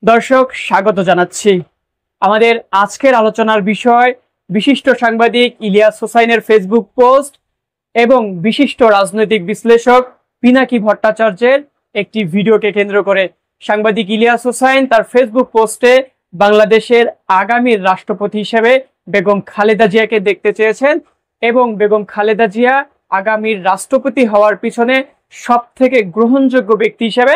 দর্শক স্বাগত জানাচ্ছি। আমাদের আজকের আলোচনার বিষয় বিশিষ্ট সাংবাদিক ইলিয়াস হোসাইনের ফেসবুক পোস্ট এবং বিশিষ্ট রাজনৈতিক বিশ্লেষক পিনাকি ভট্টাচার্যের একটি ভিডিওকে কেন্দ্র করে। সাংবাদিক ইলিয়াস হোসাইন তার ফেসবুক পোস্টে বাংলাদেশের আগামী রাষ্ট্রপতি হিসেবে বেগম খালেদা জিয়াকে দেখতে চেয়েছেন এবং বেগম খালেদা জিয়া আগামীর রাষ্ট্রপতি হওয়ার পিছনে সবথেকে গ্রহণযোগ্য ব্যক্তি হিসেবে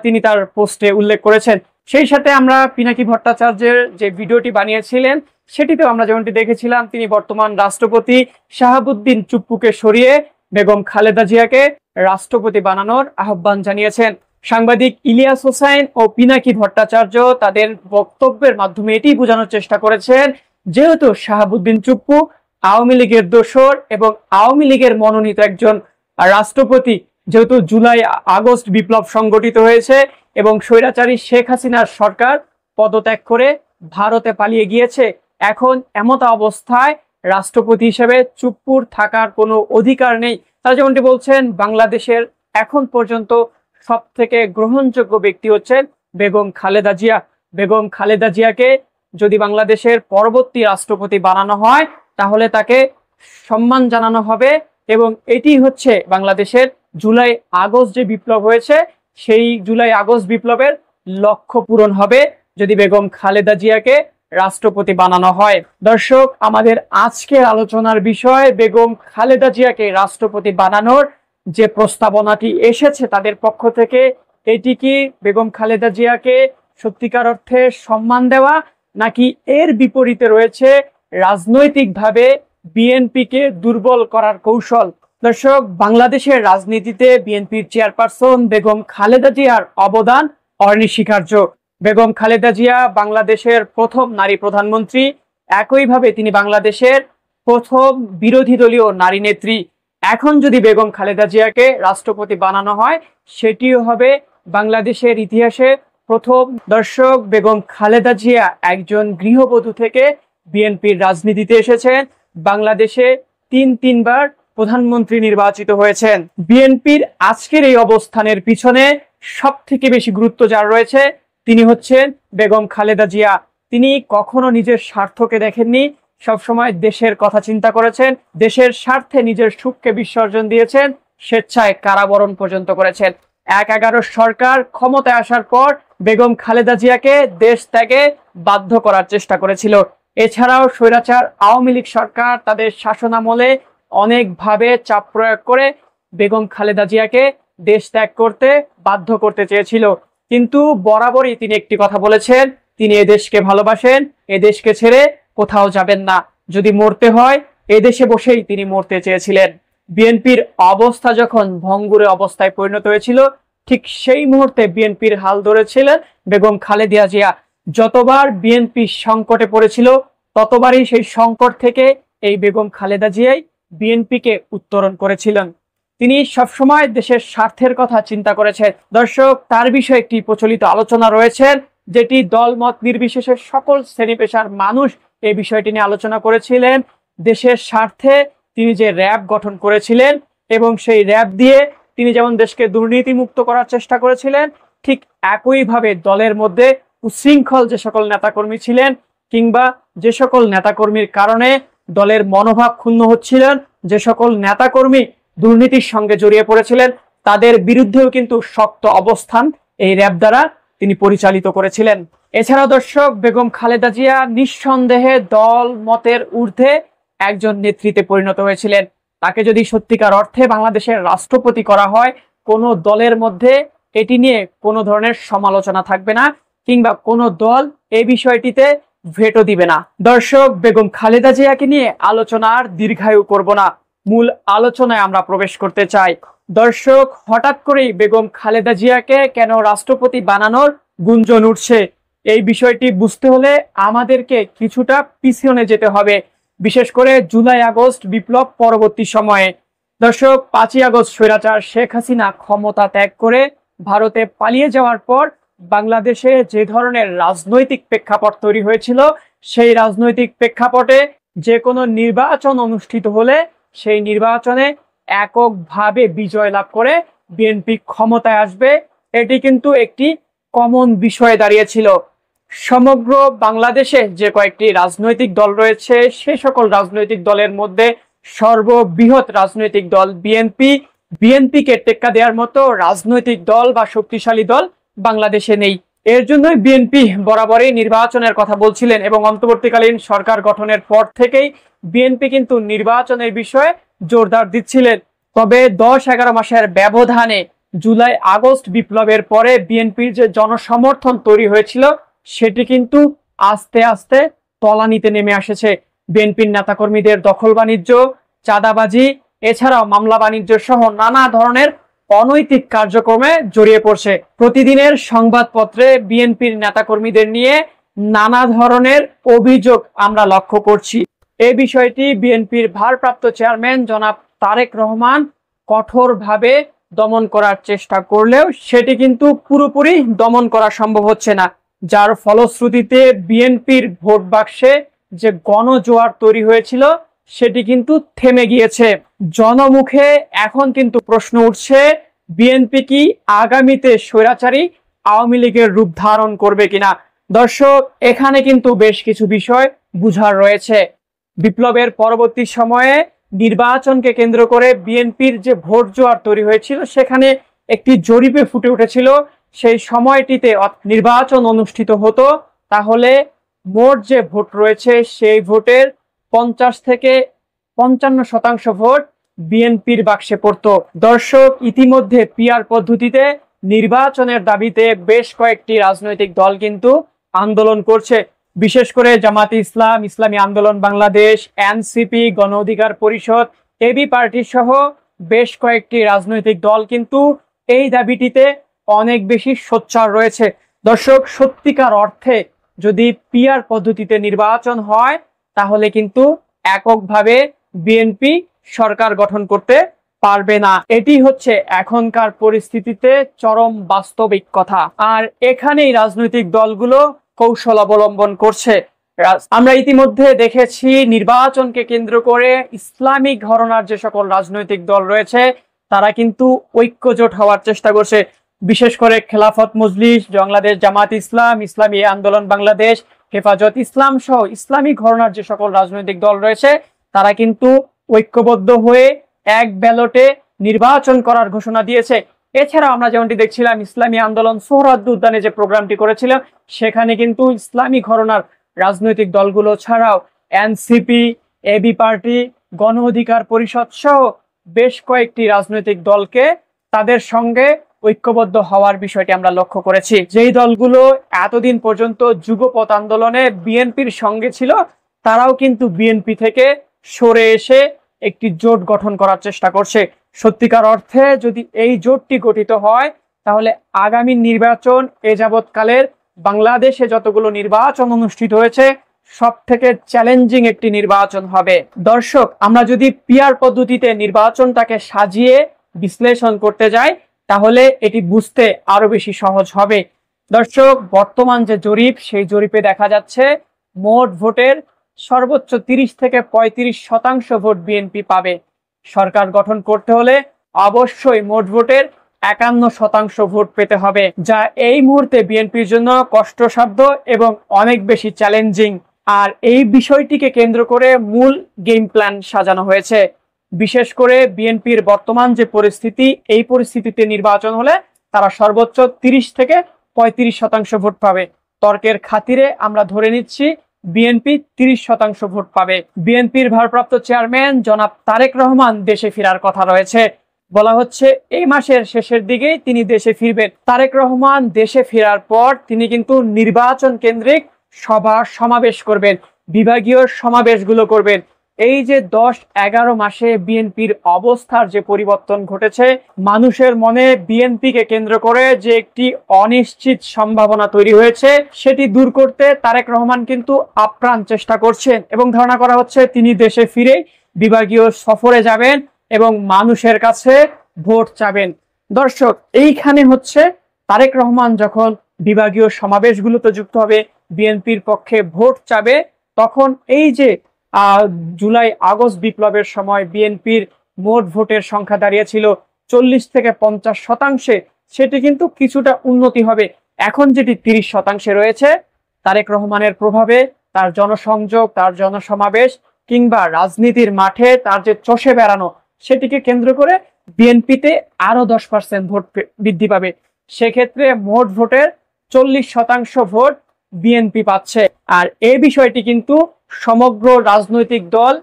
তিনি তার পোস্টে উল্লেখ করেছেন। সেই সাথে আমরা পিনাকি ভট্টাচার্যের যে ভিডিওটি বানিয়েছিলেন সেটিতেও আমরা যেমনটি দেখেছিলাম, তিনি বর্তমান রাষ্ট্রপতি শাহাবুদ্দিন চুপ্পুকে সরিয়ে বেগম খালেদা জিয়াকে রাষ্ট্রপতি বানানোর আহ্বান জানিয়েছেন। সাংবাদিক ইলিয়াস হোসাইন ও পিনাকি ভট্টাচার্য তাদের বক্তব্যের মাধ্যমে এটি বোঝানোর চেষ্টা করেছেন, যেহেতু শাহাবুদ্দিন চুপ্পু আওয়ামী লীগের দোসর এবং আওয়ামী লীগের মনোনীত একজন রাষ্ট্রপতি, যেহেতু জুলাই আগস্ট বিপ্লব সংগঠিত হয়েছে এবং স্বৈরাচারী শেখ হাসিনার সরকার পদত্যাগ করে ভারতে পালিয়ে গিয়েছে, এখন এমত অবস্থায় রাষ্ট্রপতি হিসেবে চুপ্পুর থাকার কোনো অধিকার নেই। তারা যেমনটি বলছেন, বাংলাদেশের এখন পর্যন্ত সব থেকে গ্রহণযোগ্য ব্যক্তি হচ্ছেন বেগম খালেদা জিয়া। বেগম খালেদা জিয়াকে যদি বাংলাদেশের পরবর্তী রাষ্ট্রপতি বানানো হয় তাহলে তাকে সম্মান জানানো হবে এবং এটি হচ্ছে বাংলাদেশের জুলাই আগস্ট যে বিপ্লব হয়েছে সেই জুলাই আগস্ট বিপ্লবের লক্ষ্য পূরণ হবে যদি বেগম খালেদা জিয়াকে রাষ্ট্রপতি বানানো হয়। দর্শক, আমাদের আজকের আলোচনার বিষয় বেগম খালেদা জিয়াকে রাষ্ট্রপতি বানানোর যে প্রস্তাবনাটি এসেছে তাদের পক্ষ থেকে, এটি কি বেগম খালেদা জিয়াকে সত্যিকার অর্থে সম্মান দেওয়া, নাকি এর বিপরীতে রয়েছে রাজনৈতিকভাবে বিএনপিকে দুর্বল করার কৌশল? দর্শক, বাংলাদেশের রাজনীতিতে বিএনপির চেয়ারপারসন বেগম খালেদা জিয়ার অবদান অনস্বীকার্য। বেগম খালেদা জিয়া বাংলাদেশের প্রথম নারী প্রধানমন্ত্রী, একইভাবে তিনি বাংলাদেশের প্রথম বিরোধী দলীয় নারী নেত্রী। এখন যদি বেগম খালেদা জিয়াকে রাষ্ট্রপতি বানানো হয় সেটিও হবে বাংলাদেশের ইতিহাসে প্রথম। দর্শক, বেগম খালেদা জিয়া একজন গৃহবধূ থেকে বিএনপির রাজনীতিতে এসেছেন, বাংলাদেশে তিনবার প্রধানমন্ত্রী নির্বাচিত হয়েছেন। বিএনপির আজকের এই অবস্থানের পিছনে সব থেকে বেশি গুরুত্ব যার রয়েছে তিনি হচ্ছেন বেগম খালেদা জিয়া। তিনি কখনো নিজের স্বার্থকে দেখেননি, সবসময় দেশের কথা চিন্তা করেছেন, দেশের স্বার্থে নিজের সুখকে বিসর্জন দিয়েছেন, স্বেচ্ছায় কারাবরণ পর্যন্ত করেছেন। ১/১১ সরকার ক্ষমতায় আসার পর বেগম খালেদা জিয়াকে দেশ ত্যাগে বাধ্য করার চেষ্টা করেছিল। এছাড়াও স্বৈরাচার আওয়ামী লীগ সরকার তাদের শাসনামলে অনেকভাবে চাপ প্রয়োগ করে বেগম খালেদা জিয়াকে দেশ ত্যাগ করতে বাধ্য করতে চেয়েছিল, কিন্তু বরাবরই তিনি একটি কথা বলেছেন, তিনি এদেশকে ভালোবাসেন, এদেশকে ছেড়ে কোথাও যাবেন না, যদি মরতে হয় এদেশে বসেই তিনি মরতে চেয়েছিলেন। বিএনপির অবস্থা যখন ভঙ্গুরে অবস্থায় পরিণত হয়েছিল ঠিক সেই মুহূর্তে বিএনপির হাল ধরেছিলেন বেগম খালেদা জিয়া। যতবার বিএনপি সংকটে পড়েছিল ততবারই সেই সংকট থেকে এই বেগম খালেদা জিয়াই বিএনপিকে উত্তরণ করেছিলেন। তিনি সবসময় দেশের স্বার্থের কথা চিন্তা করেছেন। দর্শক, তার বিষয়ে একটি প্রচলিত আলোচনা রয়েছে যেটি দলমত নির্বিশেষে সকল শ্রেণী পেশার মানুষ এই বিষয়টি নিয়ে আলোচনা করেছিলেন। দেশের স্বার্থে তিনি যে র্যাব গঠন করেছিলেন এবং সেই র্যাব দিয়ে তিনি যেমন দেশকে দুর্নীতিমুক্ত করার চেষ্টা করেছিলেন, ঠিক একইভাবে দলের মধ্যে উচ্ছৃঙ্খল যে সকল নেতাকর্মী ছিলেন কিংবা যে সকল নেতাকর্মীর কারণে দলের মনোভাব ক্ষুণ্ণ হচ্ছিলেন, যে সকল নেতাকর্মী দুর্নীতির সঙ্গে জড়িয়ে পড়েছিলেন, তাদের বিরুদ্ধেও কিন্তু শক্ত অবস্থান এই র্যাব দ্বারা তিনি পরিচালিত করেছিলেন। এছাড়াও দর্শক, বেগম খালেদা জিয়া নিঃসন্দেহে দল মতের ঊর্ধ্বে একজন নেতৃত্বে পরিণত হয়েছিলেন। তাকে যদি সত্যিকার অর্থে বাংলাদেশের রাষ্ট্রপতি করা হয়, কোনো দলের মধ্যে এটি নিয়ে কোনো ধরনের সমালোচনা থাকবে না কিংবা কোনো দল এই বিষয়টিতে ভেটো দিবে না। দর্শক, বেগম খালেদা জিয়াকে নিয়ে আলোচনার দীর্ঘায়ু করব না, মূল আলোচনায় আমরা প্রবেশ করতে চাই। দর্শক, হঠাৎ করেই বেগম খালেদা জিয়াকে কেন রাষ্ট্রপতি বানানোর গুঞ্জন উঠছে, এই বিষয়টি বুঝতে হলে আমাদেরকে কিছুটা পিছনে যেতে হবে, বিশেষ করে জুলাই আগস্ট বিপ্লব পরবর্তী সময়ে। দর্শক, 5ই আগস্ট স্বৈরাচার শেখ হাসিনা ক্ষমতা ত্যাগ করে ভারতে পালিয়ে যাওয়ার পর বাংলাদেশে যে ধরনের রাজনৈতিক প্রেক্ষাপট তৈরি হয়েছিল, সেই রাজনৈতিক প্রেক্ষাপটে যে কোনো নির্বাচন অনুষ্ঠিত হলে সেই নির্বাচনে এককভাবে বিজয় লাভ করে বিএনপি ক্ষমতায় আসবে, এটি কিন্তু একটি কমন বিষয়ে দাঁড়িয়েছিল। সমগ্র বাংলাদেশে যে কয়েকটি রাজনৈতিক দল রয়েছে সে সকল রাজনৈতিক দলের মধ্যে সর্ববৃহৎ রাজনৈতিক দল বিএনপিকে টেক্কা দেওয়ার মতো রাজনৈতিক দল বা শক্তিশালী দল বাংলাদেশে নেই। এর জন্যই বিএনপি বরাবরই নির্বাচনের কথা বলছিলেন এবং অন্তর্বর্তীকালীন সরকার গঠনের পর থেকেই বিএনপি কিন্তু নির্বাচনের বিষয়ে জোরদার দিচ্ছিলেন। তবে 10-11 মাসের ব্যবধানে জুলাই আগস্ট বিপ্লবের পরে বিএনপির যে জনসমর্থন তৈরি হয়েছিল সেটি কিন্তু আস্তে আস্তে তলানিতে নেমে আসছে। বিএনপির নেতাকর্মীদের দখল বাণিজ্য, চাঁদাবাজি, এছাড়াও মামলা বাণিজ্য সহ নানা ধরনের অনৈতিক কার্যক্রমে জড়িয়ে পড়ছে। প্রতিদিনের সংবাদপত্রে বিএনপির নেতাকর্মীদের নিয়ে নানা ধরনের অভিযোগ আমরা লক্ষ্য করছি। এই বিষয়টি বিএনপির ভারপ্রাপ্ত চেয়ারম্যান জনাব তারেক রহমান কঠোরভাবে দমন করার চেষ্টা করলেও সেটি কিন্তু পুরোপুরি দমন করা সম্ভব হচ্ছে না, যার ফলশ্রুতিতে বিএনপির ভোট বাক্সে যে গণজোয়ার তৈরি হয়েছিল সেটি কিন্তু থেমে গিয়েছে। জনমুখে এখন কিন্তু প্রশ্ন উঠছে, বিএনপি কি আগামীতে স্বৈরাচারী আওয়ামী লীগের রূপ ধারণ করবে কিনা। দর্শক, এখানে কিন্তু বেশ কিছু বিষয় বুঝার রয়েছে। বিপ্লবের পরবর্তী সময়ে নির্বাচনকে কেন্দ্র করে বিএনপির যে ভোট জোয়ার তৈরি হয়েছিল সেখানে একটি জরিপে ফুটে উঠেছিল, সেই সময়টিতে নির্বাচন অনুষ্ঠিত হতো তাহলে মোট যে ভোট রয়েছে সেই ভোটের 50 থেকে 55% ভোট বিএনপির বাক্সে পড়ত। দর্শক, ইতিমধ্যে পিআর পদ্ধতিতে নির্বাচনের দাবিতে বেশ কয়েকটি রাজনৈতিক দল কিন্তু আন্দোলন করছে। বিশেষ করে জামাতে ইসলাম, ইসলামী আন্দোলন বাংলাদেশ, এনসিপি, গণ অধিকার পরিষদ, এবি পার্টি সহ বেশ কয়েকটি রাজনৈতিক দল কিন্তু এই দাবিটিতে অনেক বেশি সোচ্চার রয়েছে। দর্শক, সত্যিকার অর্থে যদি পিআর পদ্ধতিতে নির্বাচন হয় তাহলে কিন্তু এককভাবে বিএনপি সরকার গঠন করতে পারবে না। এটি হচ্ছে এখনকার পরিস্থিতিতে চরম বাস্তবিক কথা। আর এখানেই রাজনৈতিক দলগুলো কৌশল অবলম্বন করছে। আমরা ইতিমধ্যে দেখেছি নির্বাচনকে কেন্দ্র করে ইসলামিক ঘরানার যে সকল রাজনৈতিক দল রয়েছে তারা কিন্তু ঐক্যজোট হওয়ার চেষ্টা করছে। বিশেষ করে খেলাফত মজলিস, বাংলাদেশ জামাত ইসলাম, ইসলামী আন্দোলন বাংলাদেশ, হেফাজত ইসলাম সহ ইসলামিক ঘরানার যে সকল রাজনৈতিক দল রয়েছে তারা কিন্তু ঐক্যবদ্ধ হয়ে এক ব্যালটে নির্বাচন করার ঘোষণা দিয়েছে। এছাড়া আমরা যেমনটি দেখছিলাম ইসলামী আন্দোলন সোহরাওয়ার্দী উদ্যানে যে প্রোগ্রামটি করেছিল সেখানে কিন্তু ইসলামী ঘরানার রাজনৈতিক দলগুলো ছাড়াও এনসিপি, এবি পার্টি, গণ অধিকার পরিষদ সহ বেশ কয়েকটি রাজনৈতিক দলকে তাদের সঙ্গে ঐক্যবদ্ধ হওয়ার বিষয়টি আমরা লক্ষ্য করেছি। যেই দলগুলো এতদিন পর্যন্ত যুগপৎ আন্দোলনে বিএনপির সঙ্গে ছিল তারাও কিন্তু বিএনপি থেকে সরে এসে একটি জোট গঠন করার চেষ্টা করছে। সত্যিকার অর্থে যদি এই জোটটি গঠিত হয় তাহলে আগামী নির্বাচন এ যাবৎকালের বাংলাদেশে যতগুলো নির্বাচন অনুষ্ঠিত হয়েছে সব থেকে চ্যালেঞ্জিং একটি নির্বাচন হবে। দর্শক, আমরা যদি পিআর পদ্ধতিতে নির্বাচনটাকে সাজিয়ে বিশ্লেষণ করতে যাই তাহলে এটি বুঝতে আরো বেশি সহজ হবে। দর্শক, বর্তমান যে জরিপ সেই জরিপে দেখা যাচ্ছে মোট ভোটের সর্বোচ্চ 30 থেকে 35% ভোট বিএনপি পাবে। সরকার গঠন করতে হলে অবশ্যই মোট ভোটের 51% ভোট পেতে হবে, যা এই মুহূর্তে বিএনপির জন্য কষ্টসাধ্য এবং অনেক বেশি চ্যালেঞ্জিং। আর এই বিষয়টিকে কেন্দ্র করে মূল গেম প্ল্যান সাজানো হয়েছে। বিশেষ করে বিএনপির বর্তমান যে পরিস্থিতি, এই পরিস্থিতিতে নির্বাচন হলে তারা সর্বোচ্চ 30 থেকে 35% ভোট পাবে। তর্কের খাতিরে আমরা ধরে নিচ্ছি বিএনপি 30% ভোট পাবে। বিএনপির ভারপ্রাপ্ত চেয়ারম্যান জনাব তারেক রহমান দেশে ফেরার কথা রয়েছে। বলা হচ্ছে এই মাসের শেষের দিকেই তিনি দেশে ফিরবেন। তারেক রহমান দেশে ফেরার পর তিনি কিন্তু নির্বাচন কেন্দ্রিক সভা সমাবেশ করবেন, বিভাগীয় সমাবেশগুলো করবেন। এই যে 10-11 মাসে বিএনপির অবস্থার যে পরিবর্তন ঘটেছে, মানুষের মনে বিএনপিকে কেন্দ্র করে যে একটি অনিশ্চিত সম্ভাবনা তৈরি হয়েছে সেটি দূর করতে তারেক রহমান কিন্তু আপ্রাণ চেষ্টা করছেন এবং ধারণা করা হচ্ছে তিনি দেশে ফিরে বিভাগীয় সফরে যাবেন এবং মানুষের কাছে ভোট চাবেন। দর্শক, এইখানে হচ্ছে তারেক রহমান যখন বিভাগীয় সমাবেশগুলোতে যুক্ত হবে, বিএনপির পক্ষে ভোট চাবে, তখন এই যে জুলাই আগস্ট বিপ্লবের সময় বিএনপির মোট ভোটের সংখ্যা দাঁড়িয়েছিল 40 থেকে 50%, সেটি কিন্তু কিছুটা উন্নতি হবে এখন যেটি 30% রয়েছে, তারেক রহমানের প্রভাবে, তার জনসংযোগ, তার জনসমাবেশ কিংবা রাজনীতির মাঠে তার যে চষে বেড়ানো, সেটিকে কেন্দ্র করে বিএনপিতে আরো 10% ভোট বৃদ্ধি পাবে। সেক্ষেত্রে মোট ভোটের 40% ভোট বিএনপি পাচ্ছে। আর এই বিষয়টি কিন্তু সমগ্র রাজনৈতিক দল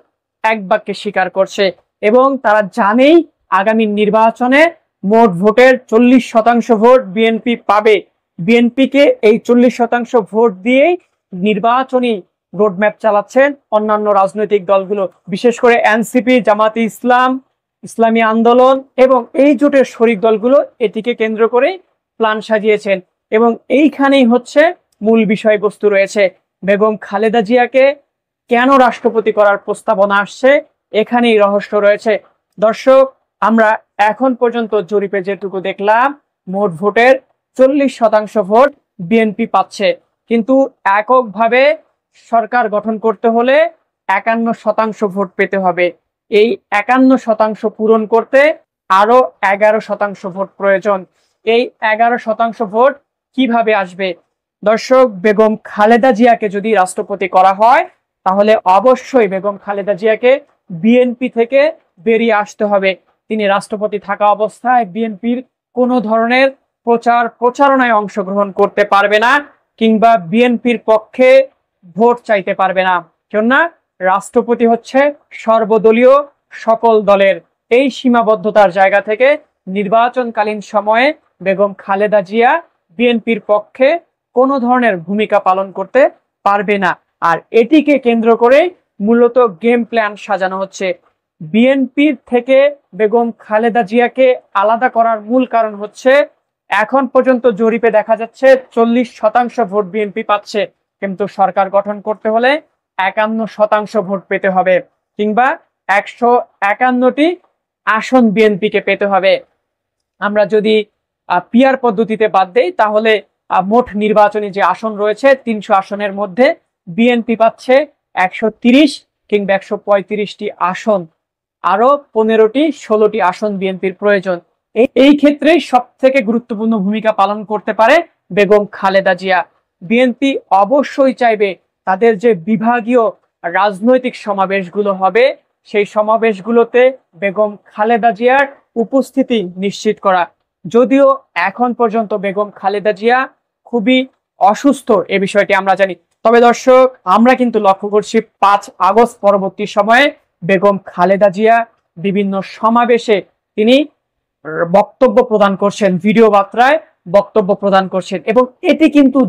এক বাক্যে স্বীকার করছে এবং তারা জানেই আগামী নির্বাচনে মোট ভোটের 40% ভোট বিএনপি পাবে। বিএনপিকে এই 40% ভোট দিয়েই নির্বাচনী রোডম্যাপ চালাচ্ছেন অন্যান্য রাজনৈতিক দলগুলো, বিশেষ করে এনসিপি, জামাতে ইসলাম, ইসলামী আন্দোলন এবং এই জোটের শরিক দলগুলো এটিকে কেন্দ্র করে প্ল্যান সাজিয়েছেন। এবং এইখানেই হচ্ছে মূল বিষয়বস্তু রয়েছে। বেগম খালেদা জিয়াকে কেন রাষ্ট্রপতি করার প্রস্তাবনা আসছে, এখানেই রহস্য রয়েছে। দর্শক, আমরা এখন পর্যন্ত জরিপে যেটুকু দেখলাম, মোট ভোটের 40% ভোট বিএনপি পাচ্ছে, কিন্তু এককভাবে সরকার গঠন করতে হলে 51% ভোট পেতে হবে। এই 51% পূরণ করতে আরো 11% ভোট প্রয়োজন। এই 11% ভোট কিভাবে আসবে? দর্শক, বেগম খালেদা জিয়াকে যদি রাষ্ট্রপতি করা হয়, তাহলে অবশ্যই বেগম খালেদা জিয়াকে বিএনপি থেকে বেরিয়ে আসতে হবে। তিনি রাষ্ট্রপতি থাকা অবস্থায় বিএনপির কোনো ধরনের প্রচারণায় অংশগ্রহণ করতে পারবে না কিংবা বিএনপির পক্ষে ভোট চাইতে পারবে না। কেননা রাষ্ট্রপতি হচ্ছে সর্বদলীয়, সকল দলের। এই সীমাবদ্ধতার জায়গা থেকে নির্বাচনকালীন সময়ে বেগম খালেদা জিয়া বিএনপির পক্ষে কোনো ধরনের ভূমিকা পালন করতে পারবে না। আর এটিকে কেন্দ্র করে মূলত গেম প্ল্যান সাজানো হচ্ছে। বিএনপির থেকে বেগম খালেদা জিয়াকে আলাদা করার মূল কারণ হচ্ছে, এখন পর্যন্ত জরিপে দেখা যাচ্ছে 40% ভোট বিএনপি পাচ্ছে, কিন্তু সরকার গঠন করতে হলে 51% ভোট পেতে হবে কিংবা 151টি আসন বিএনপিকে পেতে হবে। আমরা যদি পিআর পদ্ধতিতে বাদ দেই, তাহলে মোট নির্বাচনী যে আসন রয়েছে 300 আসনের মধ্যে বিএনপি পাচ্ছে 130 কিংবা 135টি আসন। আরো 16টি আসন বিএনপির প্রয়োজন। এই ক্ষেত্রে সব থেকে গুরুত্বপূর্ণ ভূমিকা পালন করতে পারে বেগম খালেদা জিয়া। বিএনপি অবশ্যই চাইবে তাদের যে বিভাগীয় রাজনৈতিক সমাবেশগুলো হবে, সেই সমাবেশগুলোতে বেগম খালেদা জিয়ার উপস্থিতি নিশ্চিত করা। যদিও এখন পর্যন্ত বেগম খালেদা জিয়া খুবই অসুস্থ, এ বিষয়টি আমরা জানি। তবে দর্শক, আমরা কিন্তু লক্ষ্য করছি 5 আগস্ট পরবর্তী সময়ে বেগম খালেদা জিয়া বিভিন্ন সমাবেশে তিনি বক্তব্য প্রদান করছেন, ভিডিও বার্তায় বক্তব্য প্রদান করছেন এবং এটি কিন্তু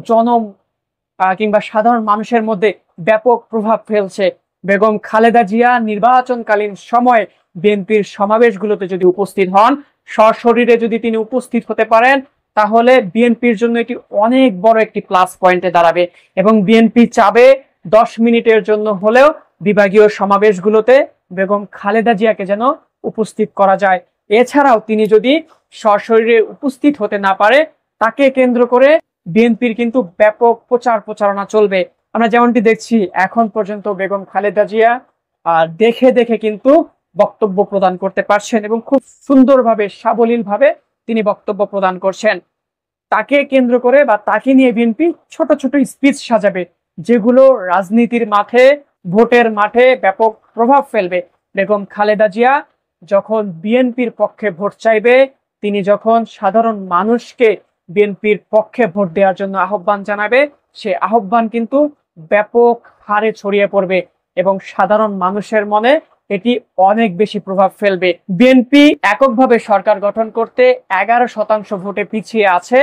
কিংবা সাধারণ মানুষের মধ্যে ব্যাপক প্রভাব ফেলছে। বেগম খালেদা জিয়া নির্বাচনকালীন সময়ে বিএনপির সমাবেশগুলোতে যদি উপস্থিত হন, সশরীরে যদি তিনি উপস্থিত হতে পারেন, তাহলে বিএনপির জন্য এটি অনেক বড় একটি প্লাস পয়েন্টে দাঁড়াবে এবং বিএনপি চাবে 10 মিনিটের জন্য হলেও বিভাগীয় সমাবেশগুলোতে বেগম খালেদা জিয়াকে যেন উপস্থিত করা যায়। এছাড়াও তিনি যদি সশরীরে উপস্থিত হতে না পারে, তাকে কেন্দ্র করে বিএনপির কিন্তু ব্যাপক প্রচারণা চলবে। আমরা যেমনটি দেখছি, এখন পর্যন্ত বেগম খালেদা জিয়া দেখে দেখে কিন্তু বক্তব্য প্রদান করতে পারছেন এবং খুব সুন্দরভাবে, সাবলীলভাবে তিনি বক্তব্য প্রদান করছেন। তাকে কেন্দ্র করে বা তাকে নিয়ে বিএনপি ছোট ছোট স্পিচ সাজাবে, যেগুলো রাজনীতির মাঠে, ভোটের মাঠে ব্যাপক প্রভাব ফেলবে। বেগম খালেদা জিয়া যখন বিএনপির পক্ষে ভোট চাইবে, তিনি যখন সাধারণ মানুষকে বিএনপির পক্ষে ভোট দেওয়ার জন্য আহ্বান জানাবে, সে আহ্বান কিন্তু ব্যাপক হারে ছড়িয়ে পড়বে এবং সাধারণ মানুষের মনে এটি অনেক বেশি প্রভাব ফেলবে। বিএনপি এককভাবে সরকার গঠন করতে 11% ভোটে পিছিয়ে আছে,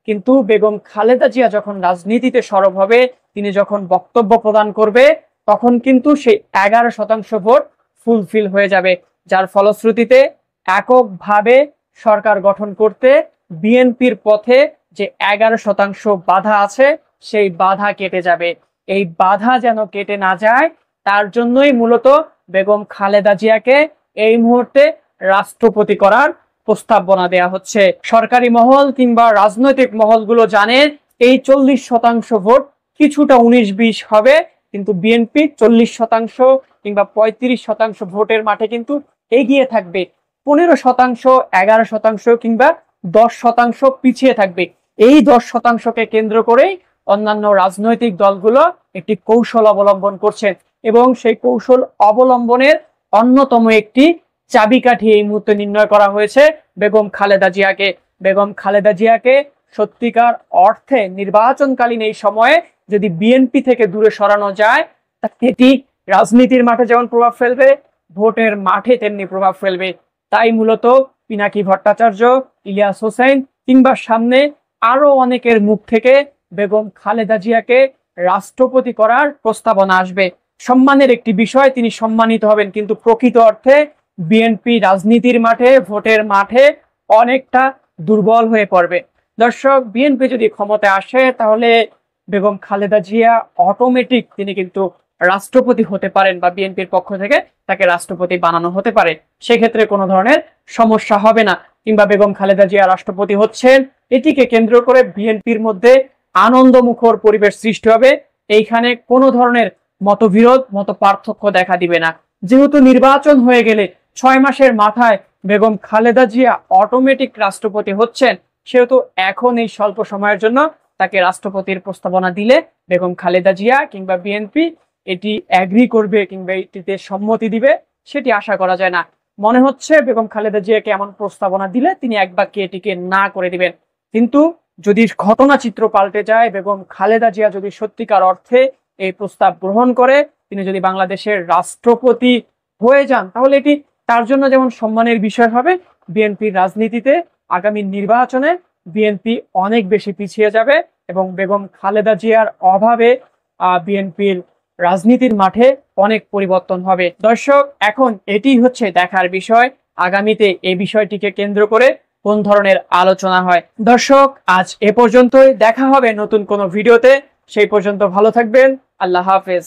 কিন্তু বেগম খালেদা জিয়া যখন রাজনীতিতে সরব হবে, তিনি যখন বক্তব্য প্রদান করবে, তখন কিন্তু সেই 11% ভোট ফুলফিল হয়ে যাবে, যার ফলশ্রুতিতে এককভাবে সরকার গঠন করতে বিএনপির পথে যে 11% বাধা আছে, সেই বাধা কেটে যাবে। এই বাধা যেন কেটে না যায়, তার জন্যই মূলত বেগম খালেদা জিয়াকে এই মুহূর্তে রাষ্ট্রপতি করার প্রস্তাবনা দেয়া হচ্ছে। সরকারি মহল কিংবা রাজনৈতিক মহলগুলো জানে এই 40% ভোট কিছুটা 19-20 হবে, কিন্তু বিএনপি 40% কিংবা 35% ভোটের মাঠে কিন্তু এগিয়ে থাকবে। 15%, 11% কিংবা 10% পিছিয়ে থাকবে। এই 10%কে কেন্দ্র করেই অন্যান্য রাজনৈতিক দলগুলো একটি কৌশল অবলম্বন করছে এবং সেই কৌশল অবলম্বনের অন্যতম একটি চাবিকাঠি এই মুহূর্তে নির্ণয় করা হয়েছে বেগম খালেদা জিয়াকে। বেগম খালেদা জিয়াকে সত্যিকার অর্থে নির্বাচনকালীন এই সময়ে যদি বিএনপি থেকে দূরে সরানো যায়, এটি রাজনীতির মাঠে যেমন প্রভাব ফেলবে, ভোটের মাঠে তেমনি প্রভাব ফেলবে। তাই মূলত পিনাকি ভট্টাচার্য, ইলিয়াস হোসেন কিংবা সামনে আরো অনেকের মুখ থেকে বেগম খালেদা জিয়াকে রাষ্ট্রপতি করার প্রস্তাবনা আসবে। সম্মানের একটি বিষয়, তিনি সম্মানিত হবেন, কিন্তু প্রকৃত অর্থে বিএনপি রাজনীতির মাঠে, ভোটের মাঠে অনেকটা দুর্বল হয়ে পড়বে। দর্শক, বিএনপি যদি ক্ষমতায় আসে তাহলে বেগম খালেদা জিয়া অটোমেটিক তিনি কিন্তু রাষ্ট্রপতি হতে পারেন বা বিএনপির পক্ষ থেকে তাকে রাষ্ট্রপতি বানানো হতে পারে। সেক্ষেত্রে কোনো ধরনের সমস্যা হবে না। কিংবা বেগম খালেদা জিয়া রাষ্ট্রপতি হচ্ছেন, এটিকে কেন্দ্র করে বিএনপির মধ্যে আনন্দমুখর পরিবেশ সৃষ্টি হবে। এইখানে কোনো ধরনের মতবিরোধ, মত পার্থক্য দেখা দিবে না। যেহেতু নির্বাচন হয়ে গেলে 6 মাসের মাথায় বেগম খালেদা জিয়া অটোমেটিক রাষ্ট্রপতি হচ্ছেন, সেহেতু এখন এই স্বল্প সময়ের জন্য তাকে রাষ্ট্রপতির প্রস্তাবনা দিলে বেগম খালেদা জিয়া কিংবা বিএনপি এটি এগ্রি করবে কিংবা এটিতে সম্মতি দিবে সেটি আশা করা যায় না। মনে হচ্ছে বেগম খালেদা জিয়াকে এমন প্রস্তাবনা দিলে তিনি এক বাক্যে এটিকে না করে দিবেন। কিন্তু যদি ঘটনা চিত্র পাল্টে যায়, বেগম খালেদা জিয়া যদি সত্যিকার অর্থে এই প্রস্তাব গ্রহণ করে, তিনি যদি বাংলাদেশের রাষ্ট্রপতি হয়ে যান, তাহলে এটি তার জন্য যেমন সম্মানের বিষয় হবে, বিএনপির রাজনীতিতে আগামী নির্বাচনে বিএনপি অনেক বেশি পিছিয়ে যাবে এবং বেগম খালেদা জিয়ার অভাবে বিএনপির রাজনীতির মাঠে অনেক পরিবর্তন হবে। দর্শক, এখন এটি হচ্ছে দেখার বিষয় আগামীতে এই বিষয়টিকে কেন্দ্র করে কোন ধরনের আলোচনা হয়। দর্শক, আজ এ পর্যন্তই। দেখা হবে নতুন কোনো ভিডিওতে। সেই পর্যন্ত ভালো থাকবেন। আল্লাহ হাফেজ।